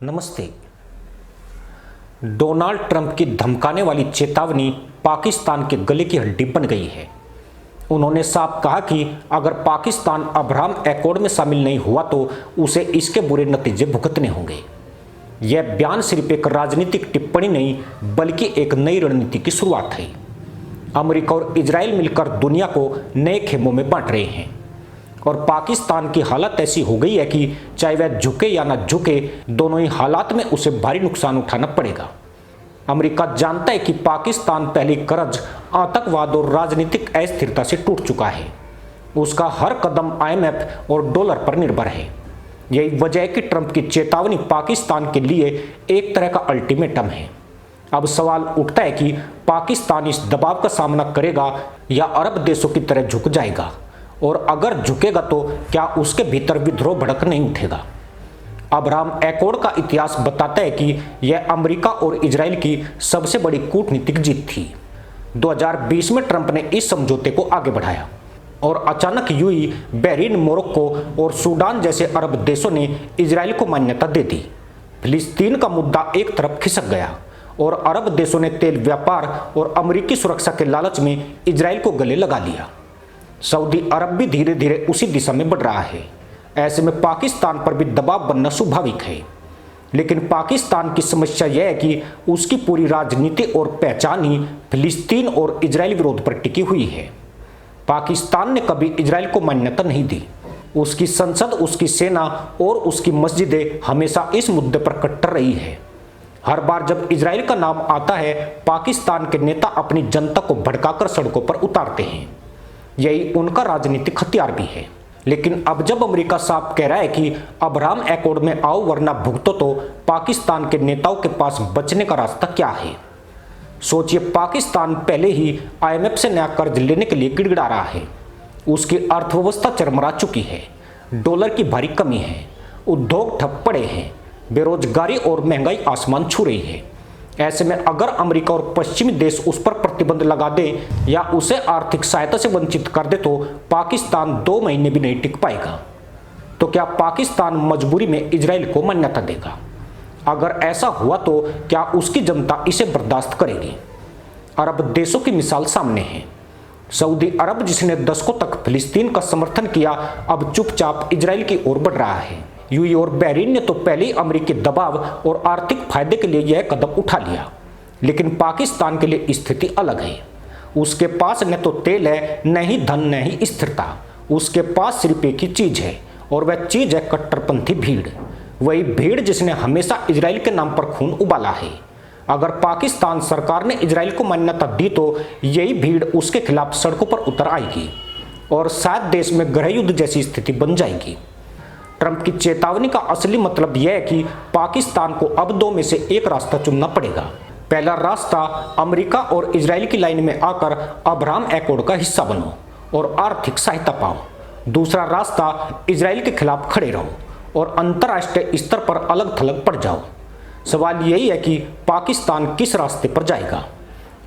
नमस्ते। Donald Trump की धमकाने वाली चेतावनी पाकिस्तान के गले की हड्डी बन गई है। उन्होंने साफ कहा कि अगर पाकिस्तान अब्राहम एकॉर्ड में शामिल नहीं हुआ तो उसे इसके बुरे नतीजे भुगतने होंगे। यह बयान सिर्फ एक राजनीतिक टिप्पणी नहीं बल्कि एक नई रणनीति की शुरुआत है। अमेरिका और इजराइल मिलकर दुनिया को नए खेमों में बांट रहे हैं और पाकिस्तान की हालत ऐसी हो गई है कि चाहे वह झुके या ना झुके, दोनों ही हालात में उसे भारी नुकसान उठाना पड़ेगा। अमेरिका जानता है कि पाकिस्तान पहले कर्ज, आतंकवाद और राजनीतिक अस्थिरता से टूट चुका है। उसका हर कदम IMF और डॉलर पर निर्भर है। यही वजह है कि ट्रंप की चेतावनी पाकिस्तान के लिए एक तरह का अल्टीमेटम है। अब सवाल उठता है कि पाकिस्तान इस दबाव का सामना करेगा या अरब देशों की तरह झुक जाएगा, और अगर झुकेगा तो क्या उसके भीतर विद्रोह भड़क नहीं उठेगा। अब्राहम एकॉर्ड का इतिहास बताता है कि यह अमेरिका और इजराइल की सबसे बड़ी कूटनीतिक जीत थी। 2020 में ट्रंप ने इस समझौते को आगे बढ़ाया और अचानक यूएई, बहरीन, मोरक्को और सूडान जैसे अरब देशों ने इजराइल को मान्यता दे दी। फिलिस्तीन का मुद्दा एक तरफ खिसक गया और अरब देशों ने तेल व्यापार और अमेरिकी सुरक्षा के लालच में इजराइल को गले लगा लिया। सऊदी अरब भी धीरे धीरे उसी दिशा में बढ़ रहा है। ऐसे में पाकिस्तान पर भी दबाव बनना स्वाभाविक है। लेकिन पाकिस्तान की समस्या यह है कि उसकी पूरी राजनीति और पहचान ही फिलिस्तीन और इजराइल विरोध पर टिकी हुई है। पाकिस्तान ने कभी इजराइल को मान्यता नहीं दी। उसकी संसद, उसकी सेना और उसकी मस्जिदें हमेशा इस मुद्दे पर कट्टर रही है। हर बार जब इजराइल का नाम आता है, पाकिस्तान के नेता अपनी जनता को भड़काकर सड़कों पर उतारते हैं। यही उनका राजनीतिक हथियार भी है। लेकिन अब जब अमेरिका साफ कह रहा है कि अब्राहम एकॉर्ड में आओ वरना भुगतो, तो पाकिस्तान के नेताओं के पास बचने का रास्ता क्या है? सोचिए, पाकिस्तान पहले ही IMF से नया कर्ज लेने के लिए गिड़गिड़ा रहा है। उसकी अर्थव्यवस्था चरमरा चुकी है, डॉलर की भारी कमी है, उद्योग ठप पड़े हैं, बेरोजगारी और महंगाई आसमान छू रही है। ऐसे में अगर अमेरिका और पश्चिमी देश उस पर प्रतिबंध लगा दे या उसे आर्थिक सहायता से वंचित कर दे तो पाकिस्तान 2 महीने भी नहीं टिक पाएगा। तो क्या पाकिस्तान मजबूरी में इजराइल को मान्यता देगा? अगर ऐसा हुआ तो क्या उसकी जनता इसे बर्दाश्त करेगी? अरब देशों की मिसाल सामने है। सऊदी अरब, जिसने दशकों तक फिलिस्तीन का समर्थन किया, अब चुपचाप इजराइल की ओर बढ़ रहा है। यूएई और बहरीन ने तो पहले ही अमेरिकी दबाव और आर्थिक फायदे के लिए यह कदम उठा लिया। लेकिन पाकिस्तान के लिए स्थिति अलग है। उसके पास न तो तेल है, न ही धन, न ही स्थिरता। उसके पास सिर्फ एक ही चीज है और वह चीज है कट्टरपंथी भीड़। वही भीड़ जिसने हमेशा इजराइल के नाम पर खून उबाला है। अगर पाकिस्तान सरकार ने इजराइल को मान्यता दी तो यही भीड़ उसके खिलाफ सड़कों पर उतर आएगी और शायद देश में गृह युद्ध जैसी स्थिति बन जाएगी। ट्रंप की चेतावनी का असली मतलब यह है कि पाकिस्तान को अब 2 में से एक रास्ता चुनना पड़ेगा। पहला रास्ता, अमेरिका और इजराइल की लाइन में आकर अब्राहम एकॉर्ड का हिस्सा बनो और आर्थिक सहायता पाओ। दूसरा रास्ता, इजराइल के खिलाफ खड़े रहो और अंतर्राष्ट्रीय स्तर पर अलग थलग पड़ जाओ। सवाल यही है कि पाकिस्तान किस रास्ते पर जाएगा।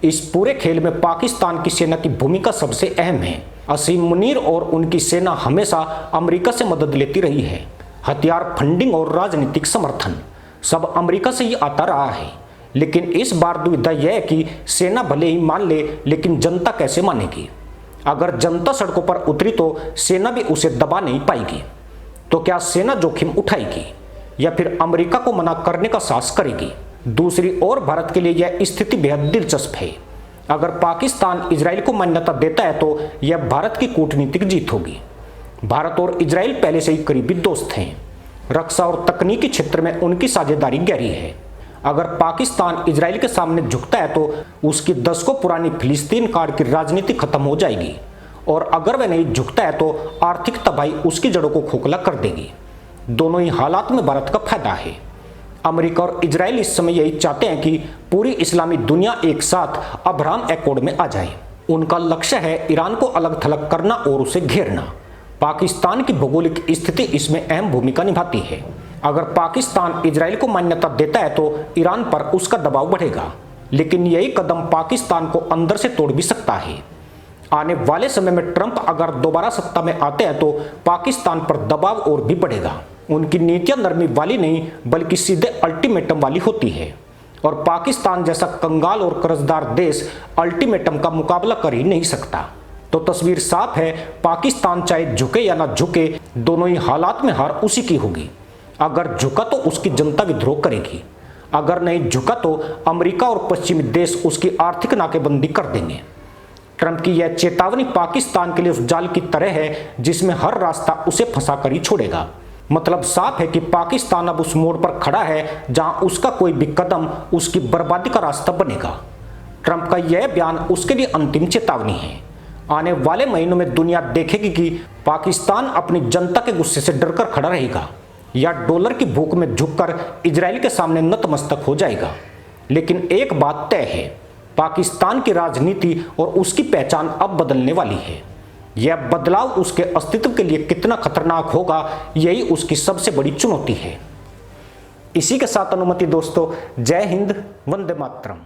इस पूरे खेल में पाकिस्तान की सेना की भूमिका सबसे अहम है। असीम मुनीर और उनकी सेना हमेशा अमेरिका से मदद लेती रही है। हथियार, फंडिंग और राजनीतिक समर्थन सब अमेरिका से ही आता रहा है। लेकिन इस बार दुविधा यह है कि सेना भले ही मान ले, लेकिन जनता कैसे मानेगी? अगर जनता सड़कों पर उतरी तो सेना भी उसे दबा नहीं पाएगी। तो क्या सेना जोखिम उठाएगी या फिर अमेरिका को मना करने का साहस करेगी? दूसरी ओर भारत के लिए यह स्थिति बेहद दिलचस्प है। अगर पाकिस्तान इजराइल को मान्यता देता है तो यह भारत की कूटनीतिक जीत होगी। भारत और इजराइल पहले से ही करीबी दोस्त हैं। रक्षा और तकनीकी क्षेत्र में उनकी साझेदारी गहरी है। अगर पाकिस्तान इजराइल के सामने झुकता है तो उसकी दशकों पुरानी फिलिस्तीन कांड की राजनीति खत्म हो जाएगी, और अगर वह नहीं झुकता है तो आर्थिक तबाही उसकी जड़ों को खोखला कर देगी। दोनों ही हालात में भारत का फायदा है। अमेरिका और इजराइल इस समय यही चाहते हैं कि पूरी इस्लामी दुनिया एक साथ अब्राहम एकॉर्ड में आ जाए। उनका लक्ष्य है ईरान को अलग थलग करना और उसे घेरना। पाकिस्तान की भौगोलिक स्थिति इसमें अहम भूमिका निभाती है। अगर पाकिस्तान इजराइल को मान्यता देता है तो ईरान पर उसका दबाव बढ़ेगा, लेकिन यही कदम पाकिस्तान को अंदर से तोड़ भी सकता है। आने वाले समय में ट्रंप अगर दोबारा सत्ता में आते हैं तो पाकिस्तान पर दबाव और भी बढ़ेगा। उनकी नीतियां नरमी वाली नहीं बल्कि सीधे अल्टीमेटम वाली होती है और पाकिस्तान जैसा कंगाल और कर्जदार देश अल्टीमेटम का मुकाबला कर ही नहीं सकता। तो तस्वीर साफ है, पाकिस्तान चाहे झुके या ना झुके, दोनों ही हालात में हार उसी की होगी। अगर झुका तो उसकी जनता विद्रोह करेगी, अगर नहीं झुका तो अमेरिका और पश्चिमी देश उसकी आर्थिक नाकेबंदी कर देंगे। ट्रंप की यह चेतावनी पाकिस्तान के लिए उस जाल की तरह है जिसमें हर रास्ता उसे फंसा कर ही छोड़ेगा। मतलब साफ है कि पाकिस्तान अब उस मोड़ पर खड़ा है जहां उसका कोई भी कदम उसकी बर्बादी का रास्ता बनेगा। ट्रंप का यह बयान उसके लिए अंतिम चेतावनी है। आने वाले महीनों में दुनिया देखेगी कि पाकिस्तान अपनी जनता के गुस्से से डरकर खड़ा रहेगा या डॉलर की भूख में झुककर इजराइल के सामने नतमस्तक हो जाएगा। लेकिन एक बात तय है, पाकिस्तान की राजनीति और उसकी पहचान अब बदलने वाली है। यह बदलाव उसके अस्तित्व के लिए कितना खतरनाक होगा, यही उसकी सबसे बड़ी चुनौती है। इसी के साथ अनुमति दोस्तों, जय हिंद, वंदे मातरम।